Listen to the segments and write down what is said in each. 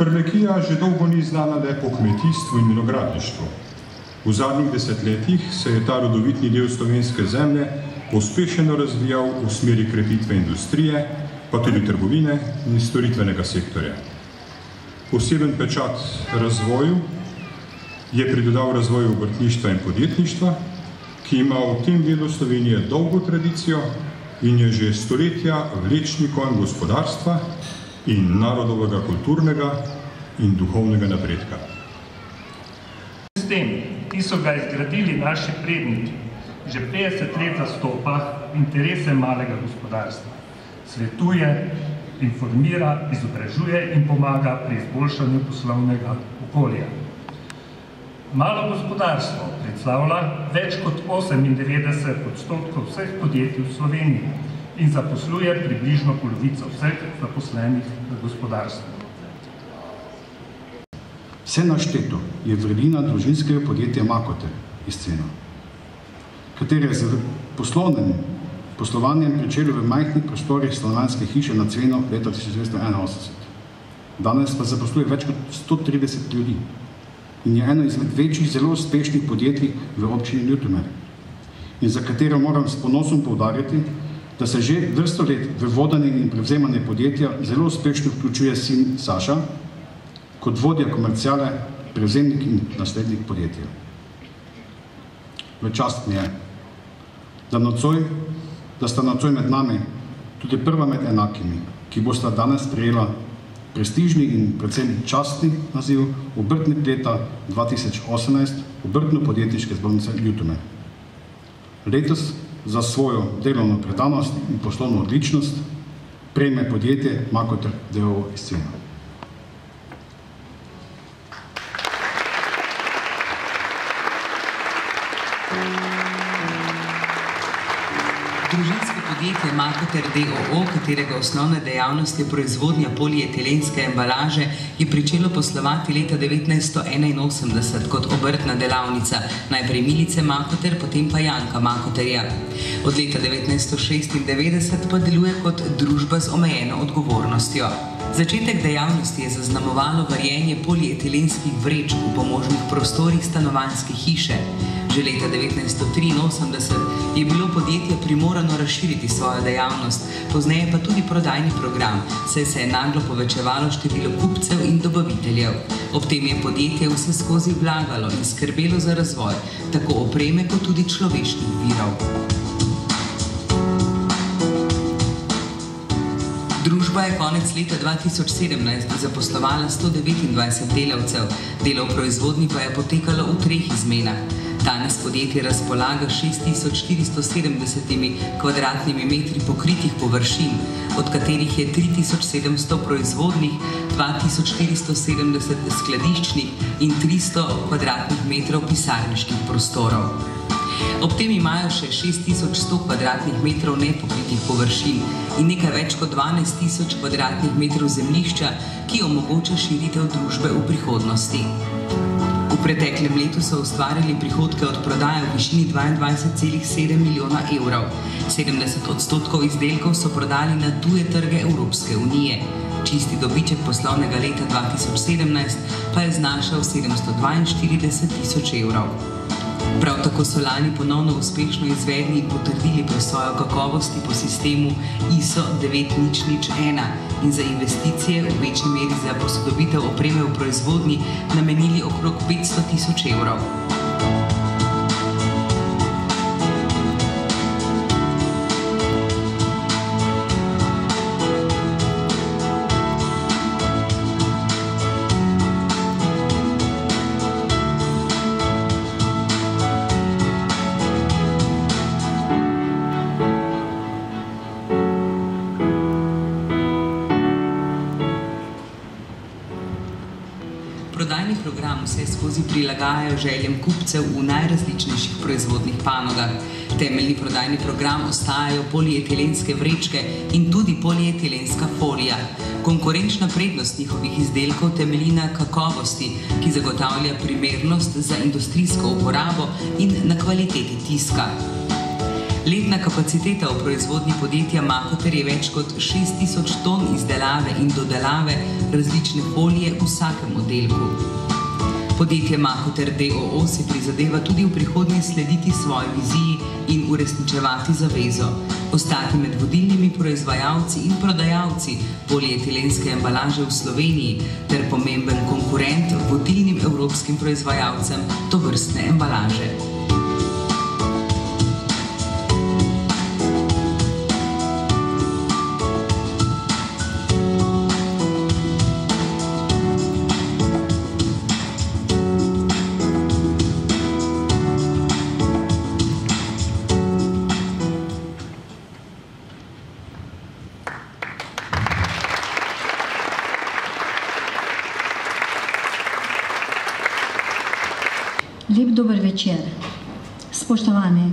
Prlekija že dolgo ni znana le po kmetijstvu in vinogradništvu. V zadnjih desetletjih se je ta rodovitni del slovenske zemlje pospešeno razvijal v smeri krepitve industrije, pa tudi trgovine in storitvenega sektorja. Poseben pečat razvoju je pridodal razvoju obrtništva in podjetništva, ki ima v tem delu Slovenije dolgo tradicijo in je že stoletja vlečni konj gospodarstva in narodovega kulturnega in duhovnega napredka. Sistem, ki so ga izgradili naši predniki, že 50 let zastopa interese malega gospodarstva. Svetuje, informira, izobražuje in pomaga pri izboljšanju poslovnega okolja. Malo gospodarstvo predstavlja več kot 98% vseh podjetij v Sloveniji in zaposluje približno polovico vseh zaposlenih v gospodarstvu. Vse našteto je vrlina družinskega podjetja Makoter iz Cena, katere je z poslovanjem pričelo v majhnih prostorih stanovanjske hiše na Ceno leta 1981. Danes pa zaposluje več kot 130 ljudi in je eno izmed večjih zelo uspešnih podjetij v občini Ljutomer, in za katero moram s ponosom poudariti, da se že vrsto let v vodanje in prevzemanje podjetja zelo uspešno vključuje sin Saša, kot vodja komerciale, prevzemnik in naslednik podjetja. V čast mi je, da sta nocoj med nami tudi prva med enakimi, ki bosta danes prejela prestižni in predvsem častni naziv obrtnik leta 2018 Obrtno-podjetniške zbornice Ljutomer. Letos za svojo delovno predanost in poslovno odličnost prejme podjetje Makoter d.o.o. iz Cena. Družinsko podjetje Makoter d.o.o., katerega osnovna dejavnost je proizvodnja polietilenske embalaže, je pričelo poslovati leta 1981 kot obrtna delavnica, najprej Milice Makoter, potem pa Janka Makoterja. Od leta 1996 pa deluje kot družba z omejeno odgovornostjo. Začetek dejavnosti je zaznamovalo varjenje polietilenskih vrečk v pomožnih prostorih stanovanjske hiše. Že leta 1983 je bilo podjetje primorano razširiti svojo dejavnost, pozneje pa tudi prodajni program, saj se je naglo povečevalo število kupcev in dobaviteljev. Ob tem je podjetje vse skozi vlagalo in skrbelo za razvoj, tako opreme kot tudi človeških virov. Družba je konec leta 2017 zaposlovala 129 delavcev, delo v proizvodnji pa je potekalo v 3 izmenah. Danes podjetje razpolaga 6470 kvadratnimi metri pokritih površin, od katerih je 3700 proizvodnih, 2470 skladiščnih in 300 kvadratnih metrov pisarniških prostorov. Ob tem imajo še 6100 kvadratnih metrov nepokritih površin in nekaj več kot 12000 kvadratnih metrov zemljišča, ki omogoča širitev družbe v prihodnosti. V preteklem letu so ustvarili prihodke od prodaje v višini 22,7 milijona evrov. 70% izdelkov so prodali na tuje trge Evropske unije. Čisti dobiček poslovnega leta 2017 pa je znašal 742 000 evrov. Prav tako so lani ponovno uspešno izvedli in potrdili presojo kakovosti po sistemu ISO 9001 in za investicije v večji meri za posodobitev opreme v proizvodnji namenili okrog 500 000 evrov. Prodajni program vse skozi prilagajajo željem kupcev v najrazličnejših proizvodnih panogah. Temeljni prodajni program ostajajo polietilenske vrečke in tudi polietilenska folija. Konkurenčna prednost njihovih izdelkov temelji na kakovosti, ki zagotavlja primernost za industrijsko uporabo in na kvaliteti tiska. Letna kapaciteta v proizvodnji podjetja Makoter je več kot 6000 ton izdelave in dodelave različne folije v vsakem oddelku. Podjetje Makoter d.o.o. si prizadeva tudi v prihodnje slediti svoji viziji in uresničevati zavezo, ostati med vodilnimi proizvajalci in prodajalci polietilenske embalaže v Sloveniji ter pomemben konkurent vodilnim evropskim proizvajalcem tovrstne embalaže. Lep dober večer. Spoštovani,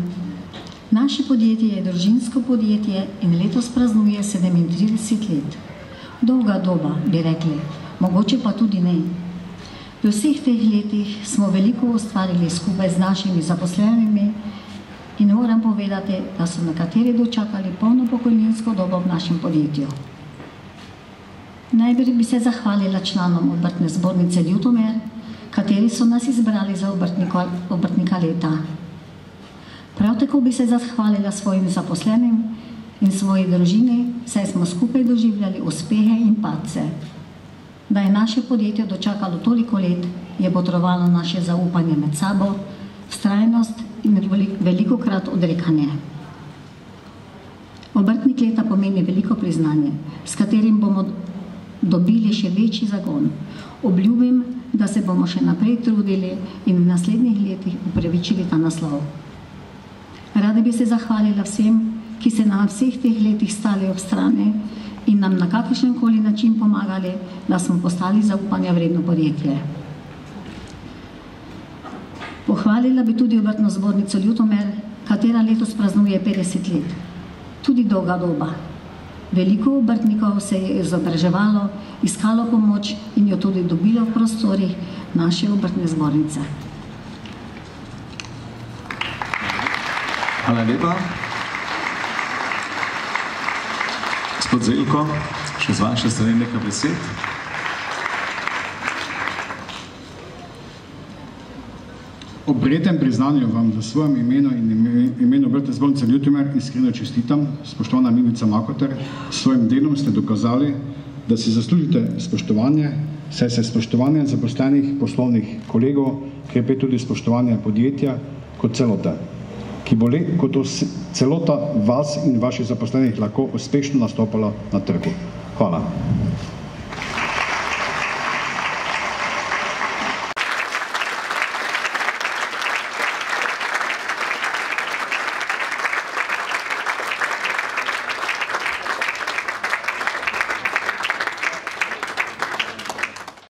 naše podjetje je družinsko podjetje in letos praznuje 37 let. Dolga doba, bi rekli, mogoče pa tudi ne. V vseh teh letih smo veliko ustvarili skupaj z našimi zaposlenimi in moram povedati, da so nekateri dočakali polno pokojninsko dobo v našem podjetju. Najprej bi se zahvalila članom Obrtne zbornice Ljutomer, kateri so nas izbrali za obrtnika leta. Prav tako bi se zahvalila svojim zaposlenim in svoji družini, saj smo skupaj doživljali uspehe in padce. Da je naše podjetje dočakalo toliko let, je potrovalo naše zaupanje med sabo, vztrajnost in velikokrat odrekanje. Obrtnik leta pomeni veliko priznanje, s katerim bomo dobili še večji zagon. Obljubim, da se bomo še naprej trudili in v naslednjih letih upravičili ta naslov. Rada bi se zahvalila vsem, ki se nam vseh teh letih stali ob strani in nam na kakršenkoli način pomagali, da smo postali zaupanja vredno podjetje. Pohvalila bi tudi Obrtno zbornico Ljutomer, katera letos praznuje 50 let. Tudi dolga doba. Veliko obrtnikov se je izobraževalo, iskalo pomoč in jo tudi dobilo v prostorih naše Obrtne zbornice. Hvala lepa. Gospod Zeljko, še z vaše strani nekaj besed. Ob prijetnem priznanju vam za svojem imenu in imenu Obrtne zbornice Ljutomer iskreno čestitam, spoštovana Mimica Makoter, s svojim delom ste dokazali, da si zaslužite spoštovanje, saj se spoštovanje zaposlenih poslovnih kolegov krepi tudi spoštovanje podjetja kot celote, ki bo kot celota vas in vaših zaposlenih lahko uspešno nastopala na trgu. Hvala.